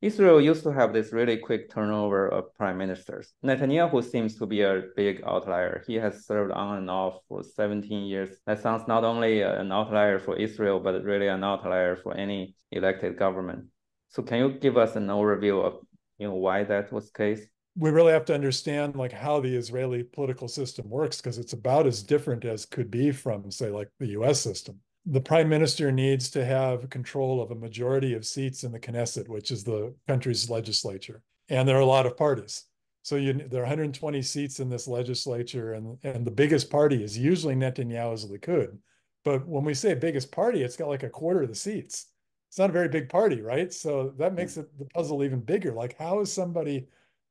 Israel used to have this really quick turnover of prime ministers. Netanyahu seems to be a big outlier. He has served on and off for 17 years. That sounds not only an outlier for Israel, but really an outlier for any elected government. So can you give us an overview of why that was the case? We really have to understand like how the Israeli political system works because it's about as different as could be from, say, like the US system. The prime minister needs to have control of a majority of seats in the Knesset, which is the country's legislature. And there are a lot of parties. So there are 120 seats in this legislature, and the biggest party is usually Netanyahu's Likud. But when we say biggest party, it's got like a quarter of the seats. It's not a very big party, right? So that makes the puzzle even bigger. Like, how is somebody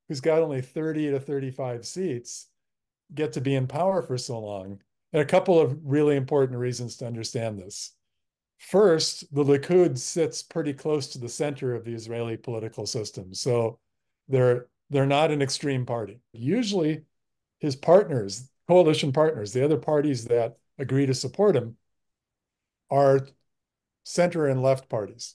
who's got only 30 to 35 seats get to be in power for so long? And a couple of really important reasons to understand this. First, the Likud sits pretty close to the center of the Israeli political system. So they're not an extreme party. Usually his partners, coalition partners, the other parties that agree to support him are center and left parties.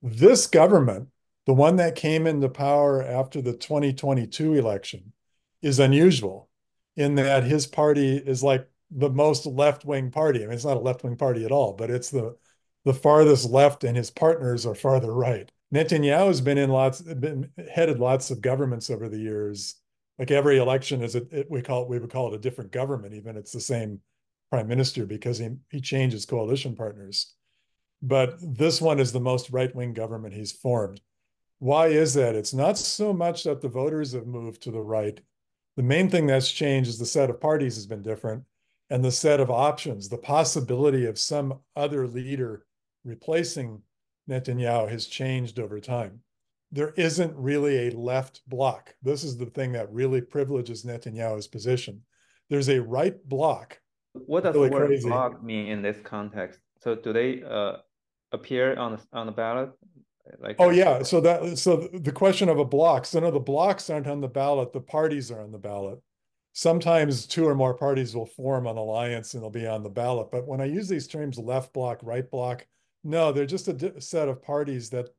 This government, the one that came into power after the 2022 election, is unusual in that his party is like the most left-wing party. I mean, it's not a left-wing party at all, but it's the farthest left, and his partners are farther right. Netanyahu's been headed lots of governments over the years. Like every election is we would call it a different government, even it's the same prime minister because he changes coalition partners. But this one is the most right-wing government he's formed. Why is that? It's not so much that the voters have moved to the right. The main thing that's changed is the set of parties has been different, and the set of options, the possibility of some other leader replacing Netanyahu has changed over time. There isn't really a left bloc. This is the thing that really privileges Netanyahu's position. There's a right bloc, What does the really word crazy. bloc mean in this context? So do they appear on the ballot? Like Oh yeah, so the question of a block. So no, the blocks aren't on the ballot. The parties are on the ballot. Sometimes two or more parties will form an alliance and they'll be on the ballot. But when I use these terms, left block, right block, no, they're just a set of parties that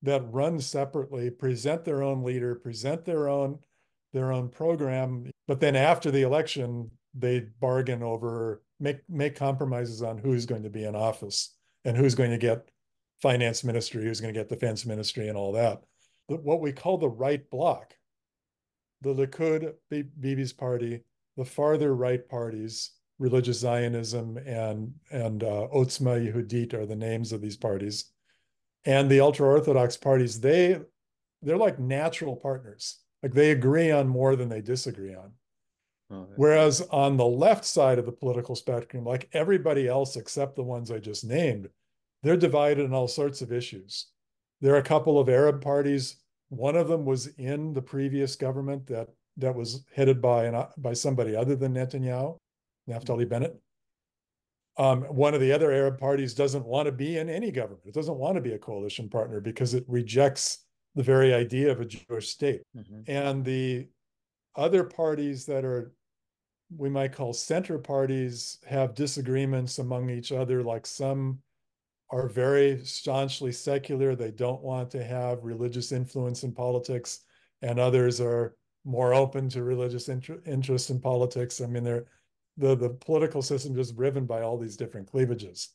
run separately, present their own leader, present their own program. But then after the election, they bargain over make compromises on who's going to be in office and who's going to get finance ministry, who's going to get defense ministry, and all that. But what we call the right bloc, the Likud, Bibi's party, the farther right parties, religious Zionism and Otzma Yehudit are the names of these parties, and the ultra Orthodox parties. They're like natural partners. Like they agree on more than they disagree on. okay. Whereas on the left side of the political spectrum, like everybody else except the ones I just named, they're divided on all sorts of issues. There are a couple of Arab parties. One of them was in the previous government that was headed by somebody other than Netanyahu, Naftali Bennett. One of the other Arab parties doesn't want to be in any government. It doesn't want to be a coalition partner because it rejects the very idea of a Jewish state. Mm-hmm. And the other parties that are we might call center parties have disagreements among each other. Like some are very staunchly secular. They don't want to have religious influence in politics, and others are more open to religious interest in politics. I mean, the political system is driven by all these different cleavages.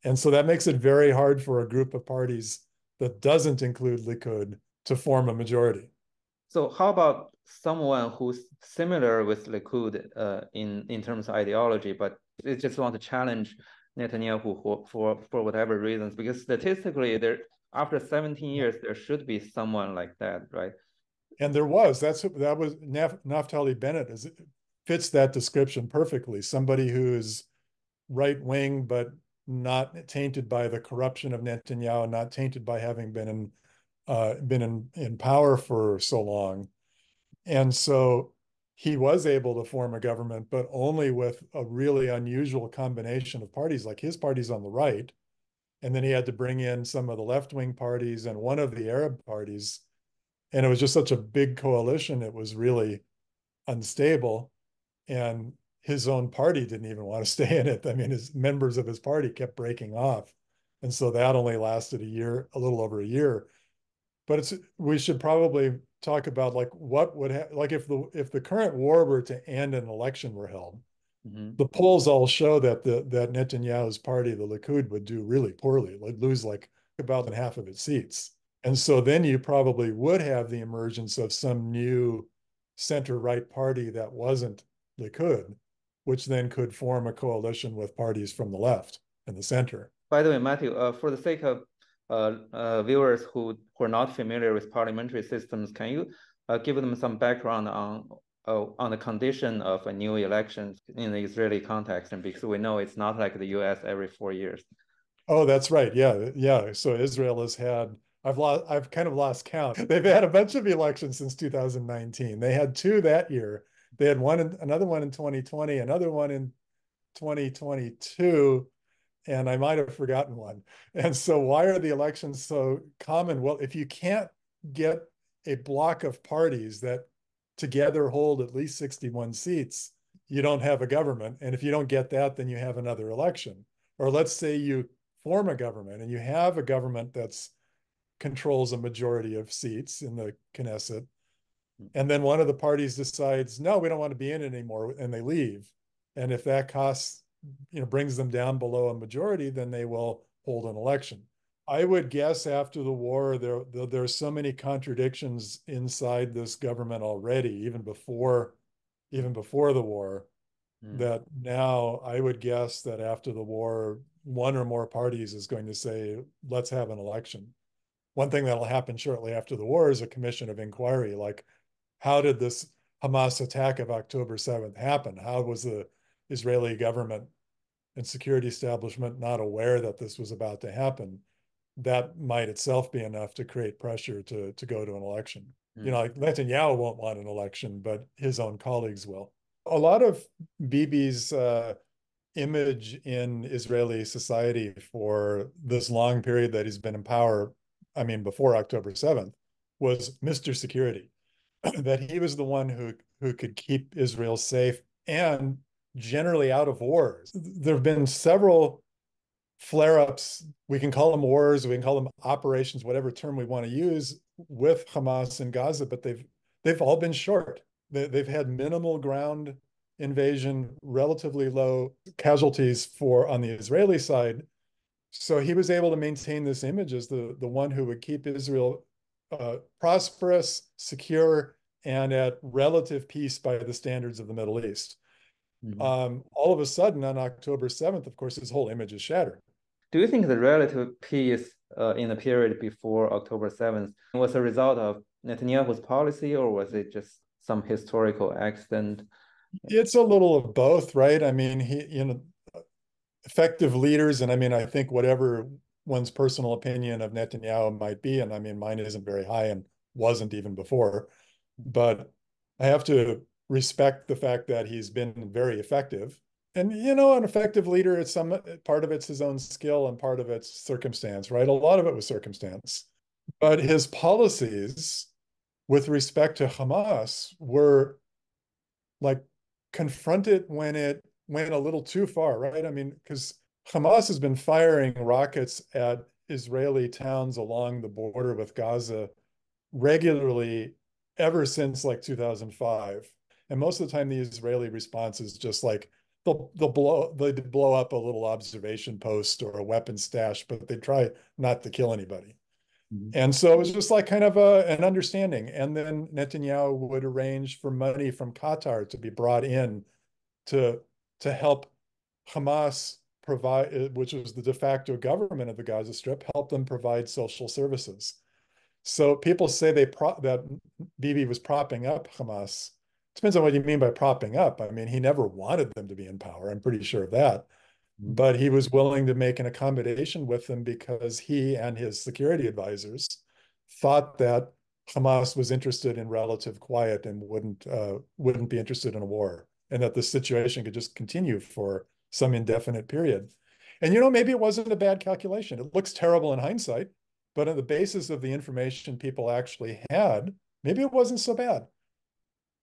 And so that makes it very hard for a group of parties that doesn't include Likud to form a majority. So how about someone who's similar with Likud in terms of ideology, but they just want to challenge Netanyahu for whatever reasons? Because statistically, there after 17 years, there should be someone like that, right? And that was Naftali Bennett fits that description perfectly. Somebody who is right wing, but not tainted by the corruption of Netanyahu, not tainted by having been in power for so long. And so he was able to form a government, but only with a really unusual combination of parties. Like his party's on the right, and then he had to bring in some of the left-wing parties and one of the Arab parties. And it was just such a big coalition. It was really unstable. And his own party didn't even want to stay in it. I mean, his members of his party kept breaking off. And so that only lasted a year, a little over a year. But we should probably talk about like what would like if the current war were to end and an election were held. Mm-hmm. The polls all show that that Netanyahu's party, the Likud, would do really poorly, like lose like about half of its seats. And so then you probably would have the emergence of some new center-right party that wasn't Likud, which then could form a coalition with parties from the left and the center. By the way, Matthew, for the sake of viewers who are not familiar with parliamentary systems, can you give them some background on the condition of a new election in the Israeli context? And because we know it's not like the U.S. every 4 years. Oh, that's right. Yeah, yeah. So Israel has had, I've kind of lost count. They've had a bunch of elections since 2019. They had two that year. They had another one in 2020, another one in 2022, and I might have forgotten one. And so why are the elections so common? Well, if you can't get a block of parties that together hold at least 61 seats, you don't have a government. And if you don't get that, then you have another election. Or let's say you form a government and you have a government that's controls a majority of seats in the Knesset. And then one of the parties decides, no, we don't want to be in it anymore, and they leave. And if that costs, brings them down below a majority, then they will hold an election. I would guess after the war, there's so many contradictions inside this government already, even before the war, that now I would guess that after the war, one or more parties is going to say, let's have an election. One thing that'll happen shortly after the war is a commission of inquiry, like how did this Hamas attack of October 7th happen? How was the Israeli government and security establishment not aware that this was about to happen? That might itself be enough to create pressure to go to an election. Like Netanyahu won't want an election, but his own colleagues will. A lot of Bibi's image in Israeli society for this long period that he's been in power, I mean, before October 7th, was Mr. Security. That he was the one who could keep Israel safe and generally out of wars. There have been several flare-ups. We can call them wars, we can call them operations, whatever term we want to use, with Hamas in Gaza, but they've all been short. They've had minimal ground invasion, relatively low casualties on the Israeli side. So he was able to maintain this image as the one who would keep Israel prosperous, secure, and at relative peace by the standards of the Middle East. All of a sudden, on October 7th, of course, his whole image is shattered. Do you think the relative peace in the period before October 7th was a result of Netanyahu's policy, or was it just some historical accident? It's a little of both, right? I mean, effective leaders, and I mean, I think whatever one's personal opinion of Netanyahu might be, and I mean, mine isn't very high and wasn't even before, but I have to respect the fact that he's been very effective. And an effective leader, it's part of it's his own skill and part of it's circumstance, right? A lot of it was circumstance. But his policies with respect to Hamas were like confronted when it went a little too far, right? I mean, because Hamas has been firing rockets at Israeli towns along the border with Gaza regularly ever since like 2005. And most of the time, the Israeli response is just like they'll blow up a little observation post or a weapon stash, but they try not to kill anybody. And so it was just like kind of an understanding. And then Netanyahu would arrange for money from Qatar to be brought in to help Hamas provide, which was the de facto government of the Gaza Strip, help them provide social services. So people say that Bibi was propping up Hamas. Depends on what you mean by propping up. I mean, he never wanted them to be in power. I'm pretty sure of that. But he was willing to make an accommodation with them because he and his security advisors thought that Hamas was interested in relative quiet and wouldn't be interested in a war, and that the situation could just continue for some indefinite period. And maybe it wasn't a bad calculation. It looks terrible in hindsight, but on the basis of the information people actually had, maybe it wasn't so bad.